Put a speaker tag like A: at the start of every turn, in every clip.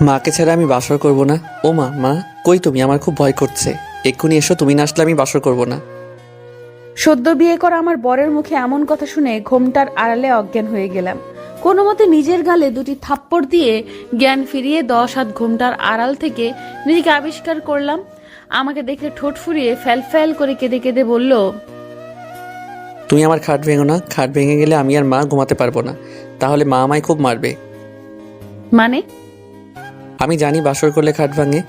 A: মাকে ছাড়া আমি বাসর করব না। ও মা, মা কই তুমি? আমার খুব ভয় করছে। এক্ষুনি এসো, তুমি না আসলে আমি বাসর করব না।
B: সদ্য বিয়ে করা আমার বরের মুখে এমন কথা শুনে ঘোমটার আড়ালে অজ্ঞান হয়ে গেলাম। কোনো মতে নিজের গালে দুটি থাপ্পড় দিয়ে জ্ঞান ফিরিয়ে 10 হাত ঘোমটার আড়াল থেকে নিজেকে আবিষ্কার করলাম। আমাকে দেখে ঠোঁট ফুরিয়ে ফ্যাল ফ্যাল করে কেঁদে কেঁদে বলল,
A: তুমি আমার খাট ভেঙো না। খাট ভেঙে গেলে আমি আর মা ঘুমাতে পারবো না। তাহলে মা আমায় খুব মারবে।
B: মানে?
A: আমি জানি বাসর করলে খাট ভাঙে।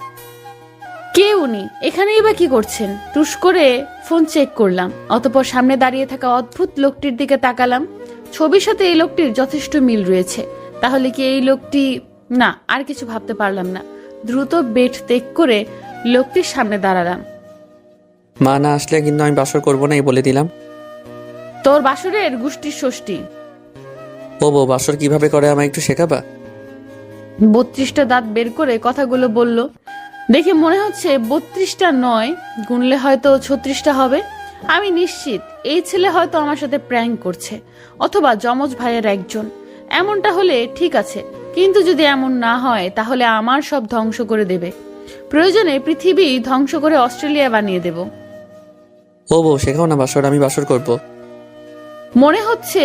B: কে উনি? এখানেই বা কি করছেন? টুস করে ফোন চেক করলাম, অতঃপর সামনে দাঁড়িয়ে থাকা অদ্ভুত লোকটির দিকে তাকালাম। ছবির সাথে এই লোকটির যথেষ্ট মিল রয়েছে। তাহলে কি এই লোকটি? না, আর কিছু ভাবতে পারলাম না। দ্রুত বেড ত্যাগ করে লোকটির সামনে দাঁড়ালাম।
A: মা না আসলে কিন্তু আমি বাসর করবো না, এই বলে দিলাম।
B: তোর বাসুরের গুষ্টির ষষ্ঠী।
A: ও বউ, বাসর কিভাবে করে আমায় একটু শেখাবা?
B: 32টা দাঁত বের করে কথাগুলো বলল। দেখে মনে হচ্ছে 32টা নয়, গুনলে হয়তো 36টা হবে। আমি নিশ্চিত এই ছেলে হয়তো আমার সাথে প্র্যাঙ্ক করছে, অথবা যমজ ভাইয়ের একজন। এমনটা হলে ঠিক আছে, কিন্তু যদি এমন না হয় তাহলে আমার সব ধ্বংস করে দেবে। প্রয়োজনে পৃথিবী ধ্বংস করে অস্ট্রেলিয়া বানিয়ে দেব।
A: ও বউ, শেখাও না বাসর, আমি বাসর করব।
B: মনে হচ্ছে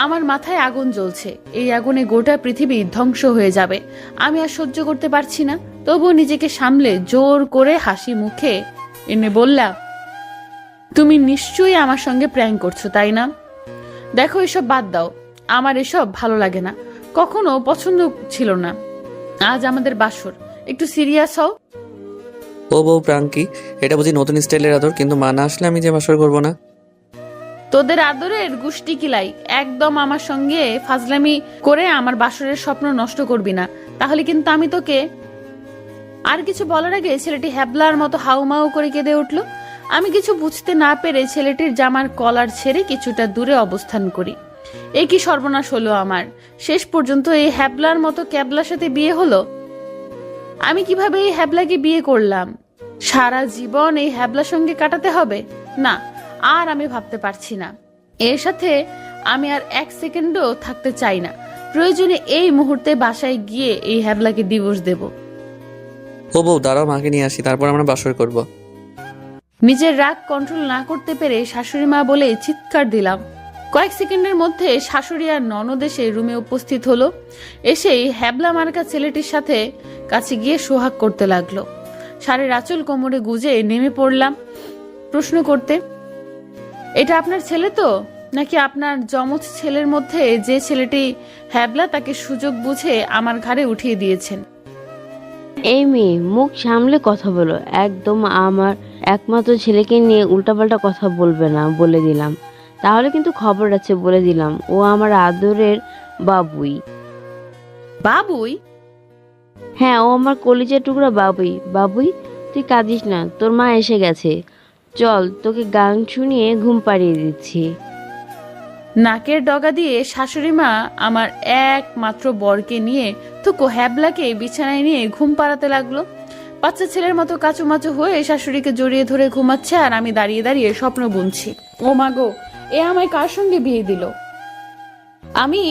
B: আমার মাথায় আগুন জ্বলছে। এই আগুনে গোটা পৃথিবী ধ্বংস হয়ে যাবে। আমি আর সহ্য করতে পারছি না। তবুও নিজেকে সামলে জোর করে হাসি মুখে এনে বললাম, তুমি নিশ্চয়ই আমার সঙ্গে প্র্যাঙ্ক করছো, তাই না? দেখো, এসব বাদ দাও। আমার এসব ভালো লাগে না, কখনো পছন্দ ছিল না। আজ আমাদের বাসর, একটু সিরিয়াস হও।
A: ও বউ, প্রাঙ্কি, এটা বুঝি নতুন স্টাইলের আদর? কিন্তু মা না আসলে আমি যে বাসর করব না।
B: তোদের আদরের গুষ্টি কিলাই। একদম আমার সঙ্গে ফাজলামি করে আমার বাসরের স্বপ্ন নষ্ট করবি না, তাহলে কিন্তু আমি তোকে। আর কিছু বলার আগে ছেলেটি হ্যাবলার মতো হাউমাউ করে কেঁদে উঠল। আমি কিছু বুঝতে না পেরে ছেলেটির জামার কলার ছেড়ে কিছুটা দূরে অবস্থান করি। এ কি সর্বনাশ হলো আমার! শেষ পর্যন্ত এই হ্যাবলার মতো ক্যাবলার সাথে বিয়ে হলো। আমি কিভাবে এই হ্যাবলাকে বিয়ে করলাম? সারা জীবন এই হ্যাবলার সঙ্গে কাটাতে হবে? না, আর আমি ভাবতে পারছি না। এর সাথে আমি আর 1 সেকেন্ডও থাকতে চাই না। প্রয়োজনে এই মুহূর্তে বাসায় গিয়ে এই হ্যাবলাকে ডিভোর্স দেব।
A: ও বউ, দাঁড়াও, মাকে নিয়ে আসি, তারপর আমরা বাসর করব।
B: নিজের রাগ কন্ট্রোল না করতে পেরে শাশুড়ি মা বলে চিৎকার দিলাম। কয়েক সেকেন্ডের মধ্যে শাশুড়ি আর ননদ এসে রুমে উপস্থিত হলো। এসেই হ্যাবলা মার্কা ছেলেটির সাথে কাছে গিয়ে সোহাগ করতে লাগলো। শাড়ির আঁচল কোমরে গুজে নেমে পড়লাম প্রশ্ন করতে, এটা আপনার ছেলে তো, নাকি আপনার যমজ ছেলের মধ্যে যে ছেলেটি হ্যাবলা তাকে সুযোগ বুঝে আমার ঘাড়ে উঠিয়ে দিয়েছেন?
C: এই মেয়ে, মুখ সামলে কথা বলো। একদম আমার একমাত্র ছেলেকে নিয়ে উল্টাপাল্টা কথা বলবে না, বলে দিলাম। তাহলে কিন্তু খবর আছে, বলে দিলাম। ও আমার আদরের বাবুই।
B: বাবুই?
C: হ্যাঁ, ও আমার কলিজার টুকরা বাবুই। বাবুই, তুই কাঁদিস না, তোর মা এসে গেছে। চল, তোকে গান শুনিয়ে ঘুম পাড়িয়ে দিচ্ছি।
B: নাকের ডগা দিয়ে শাশুড়ি মা আমার একমাত্র বরকে নিয়ে থুকো হ্যাবলাকে বিছানায় নিয়ে ঘুম পাড়াতে লাগলো। বাচ্চা ছেলের মতো কাচুমাচু হয়ে শাশুড়িকে জড়িয়ে ধরে ঘুমাচ্ছে, আর আমি দাঁড়িয়ে দাঁড়িয়ে স্বপ্ন বুনছি। ও মা গো, এ আমায় কার সঙ্গে বিয়ে দিল? আমি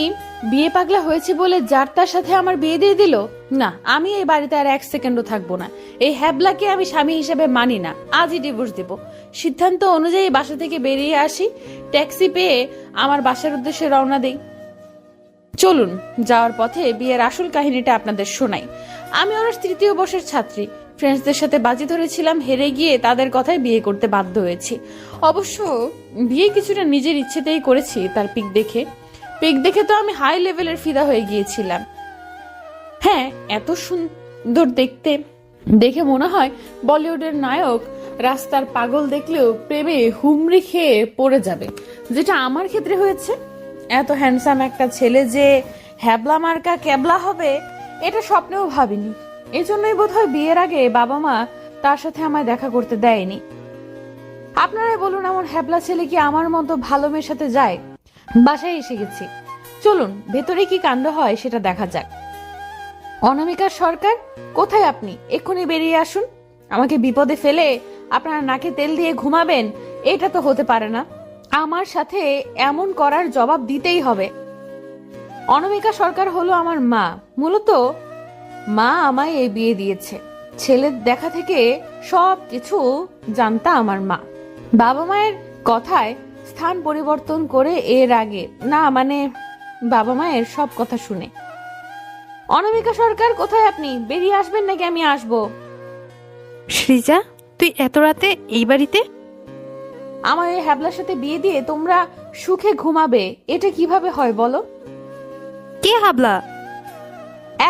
B: বিয়ে পাগলা হয়েছি বলে যার তার সাথে আমার বিয়ে দিয়ে দিল? না, আমি এই বাড়িতে আর 1 সেকেন্ডও থাকবো না। এই হ্যাবলাকে আমি স্বামী হিসেবে মানি না। আজই ডিভোর্স দেব। সিদ্ধান্ত অনুযায়ী বাসা থেকে বেরিয়ে আসি, ট্যাক্সি পেয়ে আমার বাসার উদ্দেশ্যে রওনা দেই। চলুন, যাওয়ার পথে বিয়ের আসল কাহিনীটা আপনাদের শোনাই। আমি ওনার 3য় বর্ষের ছাত্রী। ফ্রেন্ডসদের সাথে বাজি ধরেছিলাম, হেরে গিয়ে তাদের কথায় বিয়ে করতে বাধ্য হয়েছি। অবশ্য বিয়ে কিছুটা নিজের ইচ্ছেতেই করেছি। তার পিক দেখে তো আমি হাই লেভেলের ফিদা হয়ে গিয়েছিলাম। হ্যাঁ, এত সুন্দর দেখতে দেখে মনে হয় বলিউডের নায়ক রাস্তার পাগল দেখলেও প্রেমে হুমড়ি খেয়ে পড়ে যাবে, যেটা আমার ক্ষেত্রে হয়েছে। এত হ্যান্ডসাম একটা ছেলে যে হ্যাবলা মার্কা ক্যাবলা হবে, এটা স্বপ্নেও ভাবিনি। এজন্যই বোধহয় বিয়ের আগে বাবা মা তার সাথে আমায় দেখা করতে দেয়নি। আপনারাই বলুন, এমন হ্যাবলা ছেলে কি আমার মতো ভালো মেয়ের সাথে যায়? বাসায় এসে গেছি, চলুন ভেতরে কি কাণ্ড হয় সেটা দেখা যাক। অনামিকা সরকার, কোথায় আপনি? এক্ষুনি বেরিয়ে আসুন। আমাকে বিপদে ফেলে আপনারা নাকে তেল দিয়ে ঘুমাবেন? এটা তো হতে পারে না। আমার সাথে এমন করার জবাব দিতেই হবে। অনামিকা সরকার হলো আমার মা। মূলত
D: মা আমায় এই বিয়ে দিয়েছে। ছেলের দেখা থেকে সব কিছু জানতা আমার মা। বাবা মায়ের কথায় স্থান পরিবর্তন করে এর আগে না, মানে বাবা মায়ের সব কথা শুনে। অনামিকা সরকার, কোথায় আপনি? বেরিয়ে আসবেন নাকি আমি আসবো?
E: সৃজা, তুই এত রাতে এই বাড়িতে?
D: আমার এই হ্যাবলার সাথে বিয়ে দিয়ে তোমরা সুখে ঘুমাবে, এটা কিভাবে হয় বলো?
E: কে হাবলা?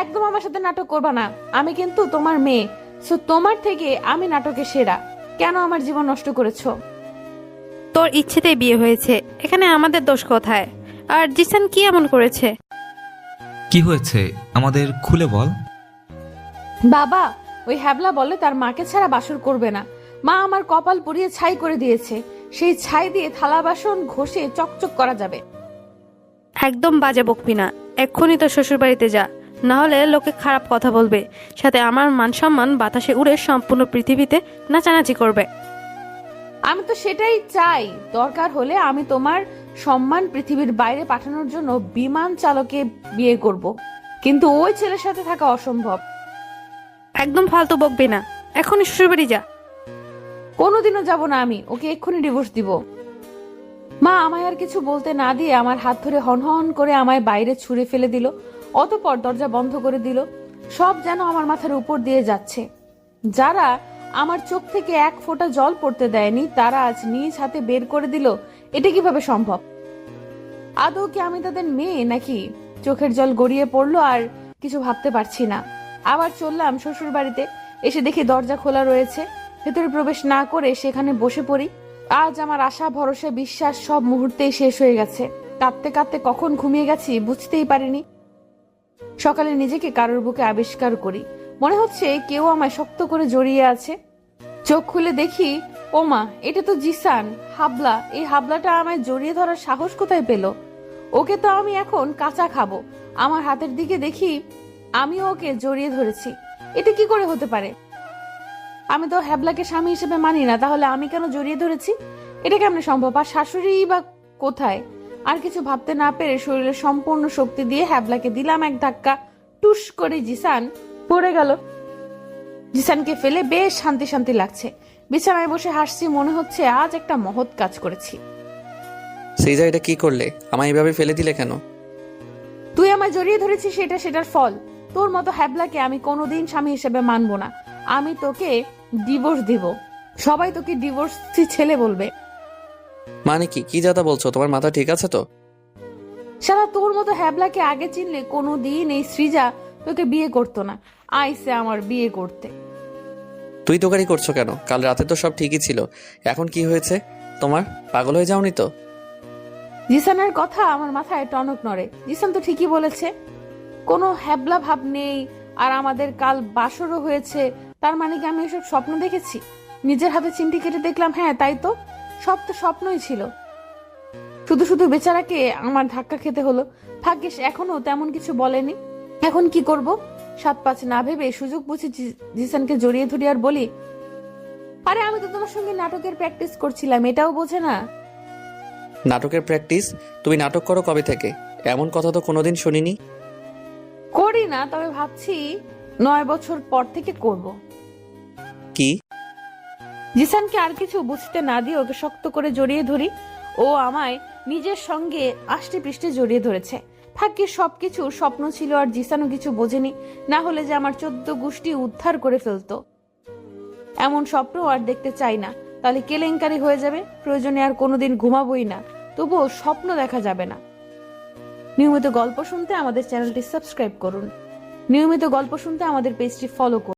D: একদম আমার সাথে নাটক করবা না। আমি কিন্তু তোমার মেয়ে, সো তোমার থেকে আমি নাটকে সেরা। কেন আমার জীবন নষ্ট করেছো?
E: তোর ইচ্ছেতেই বিয়ে হয়েছে, এখানে আমাদের দোষ কোথায়? আর জিসান কি এমন করেছে?
F: কি হয়েছে আমাদের খুলে বল।
D: বাবা, ওই হ্যাবলা বলে তার মাকে ছাড়া বাসর করবে না। মা আমার কপাল পুড়িয়ে ছাই করে দিয়েছে। সেই ছাই দিয়ে থালা বাসন ঘষে চকচক করা যাবে।
E: একদম বাজে বকবি না, এক্ষুনি তোর শ্বশুর বাড়িতে যা, না হলে লোকে খারাপ কথা বলবে, সাথে আমার মান সম্মান বাতাসে উড়ে সম্পূর্ণ পৃথিবীতে নাচানাচি করবে।
D: আমি তো সেটাই চাই। দরকার হলে আমি তোমার সম্মান পৃথিবীর বাইরে পাঠানোর জন্য বিমান চালকে বিয়ে করব, কিন্তু ওই ছেলের সাথে থাকা অসম্ভব।
E: একদম ফালতু বকবি না, এখনই শ্বশুর বাড়ি যা।
D: কোনোদিনও যাব না আমি, ওকে এক্ষুনি ডিভোর্স দিব। মা আমায় আর কিছু বলতে না দিয়ে আমার হাত ধরে হনহন করে আমায় বাইরে ছুঁড়ে ফেলে দিল। অতঃপর দরজা বন্ধ করে দিল। সব যেন আমার মাথার উপর দিয়ে যাচ্ছে। যারা আমার চোখ থেকে এক ফোঁটা জল পড়তে দেয়নি, তারা আজ নিজ হাতে বের করে দিল। এটা কিভাবে সম্ভব? আদৌ কি আমি তাদের মেয়ে নাকি? চোখের জল গড়িয়ে পড়লো, আর কিছু ভাবতে পারছি না। আবার চললাম শ্বশুর বাড়িতে। এসে দেখি দরজা খোলা রয়েছে। ভেতরে প্রবেশ না করে সেখানে বসে পড়ি। আজ আমার আশা, ভরসা, বিশ্বাস সব মুহূর্তেই শেষ হয়ে গেছে। কাঁদতে কাঁদতে কখন ঘুমিয়ে গেছি বুঝতেই পারিনি। সকালে নিজেকে কারোর বুকে আবিষ্কার করি। মনে হচ্ছে কেউ আমায় শক্ত করে জড়িয়ে আছে। চোখ খুলে দেখি, ওমা, এটা তো জিসান, হাবলা। এই হাবলাটা আমায় জড়িয়ে ধরার সাহস কোথায় পেল? ওকে তো আমি এখন কাঁচা খাবো। আমার হাতের দিকে দেখি আমিও ওকে জড়িয়ে ধরেছি। এটা কি করে হতে পারে? আমি তো হ্যাবলাকে স্বামী হিসেবে মানি না, তাহলে আমি কেন জড়িয়ে ধরেছি? এটা কেমনে সম্ভব? আর শাশুড়ি বা কোথায়? আর কিছু ভাবতে না পেরে শরীরের সম্পূর্ণ শক্তি দিয়ে হ্যাবলাকে দিলাম এক ধাক্কা। টুস করে জিসান পড়ে গেল। জিসানকে ফেলে বেশ শান্তি শান্তি লাগছে। বিছানায় বসে হাসছি, মনে হচ্ছে আজ একটা মহৎ কাজ করেছি।
A: সৃজা, এটা কি করলে? আমায় এভাবে ফেলে দিলে কেন?
D: তুই আমায় জড়িয়ে ধরেছিস, সেটা সেটার ফল। তোর মতো হ্যাবলাকে আমি কোনোদিন স্বামী হিসেবে মানবো না। আমি তোকে ডিভোর্স দিব। সবাই তোকে ডিভোর্সি ছেলে বলবে।
A: মানে কি কি যাতা বলছো? তোমার মাথা ঠিক আছে তো?
D: সারা তোর মতো হ্যাবলাকে আগে চিনলে কোনোদিন এই সৃজা তোকে বিয়ে করতো না। আইসে আমার বিয়ে করতে।
A: তুই দোকানি করছো কেন? কাল রাতে তো সব ঠিকই ছিল, এখন কি হয়েছে তোমার? পাগল হয়ে যাওনি তো?
D: জিসানের কথা আমার মাথায় টনক নড়ে। জিসান তো ঠিকই বলেছে, কোনো হ্যাবলা ভাব নেই। আর আমাদের কাল বাসরও হয়েছে। তার মানে কি আমি এসব স্বপ্ন দেখেছি? নিজের হাতে চিমটি কেটে দেখলাম, হ্যাঁ তাই তো, সব তো স্বপ্নই ছিল। শুধু শুধু বেচারাকে আমার ধাক্কা খেতে হলো। ভাগ্যিস এখনো তেমন কিছু বলেনি। এখন কি করব? 7-5 না ভেবে সুযোগ বুঝে জিসানকে জড়িয়ে ধরি আর বলি, আরে আমি তো তোমার সঙ্গে নাটকের প্র্যাকটিস করছিলাম, এটাও বোঝে না।
A: নাটকের প্র্যাকটিস? তুমি নাটক করো কবে থেকে? এমন কথা তো কোনোদিন শুনিনি।
D: করি না, তবে ভাবছি 9 বছর পর থেকে করব।
A: কি?
D: জিসানকে আর কিছু বুঝতে না দিয়ে ওকে শক্ত করে জড়িয়ে ধরি। ও আমায় নিজের সঙ্গে আষ্টে পৃষ্ঠে জড়িয়ে ধরেছে। ভাগ্যের সবকিছু স্বপ্ন ছিল, আর জিসানও কিছু বোঝেনি। না হলে যে আমার 14 গোষ্ঠী উদ্ধার করে ফেলতো। এমন স্বপ্ন আর দেখতে চাই না, তাহলে কেলেঙ্কারি হয়ে যাবে। প্রয়োজনে আর কোনোদিন ঘুমাবোই না, তবুও স্বপ্ন দেখা যাবে না। নিয়মিত গল্প শুনতে আমাদের চ্যানেলটি সাবস্ক্রাইব করুন। নিয়মিত গল্প শুনতে আমাদের পেজটি ফলো করুন।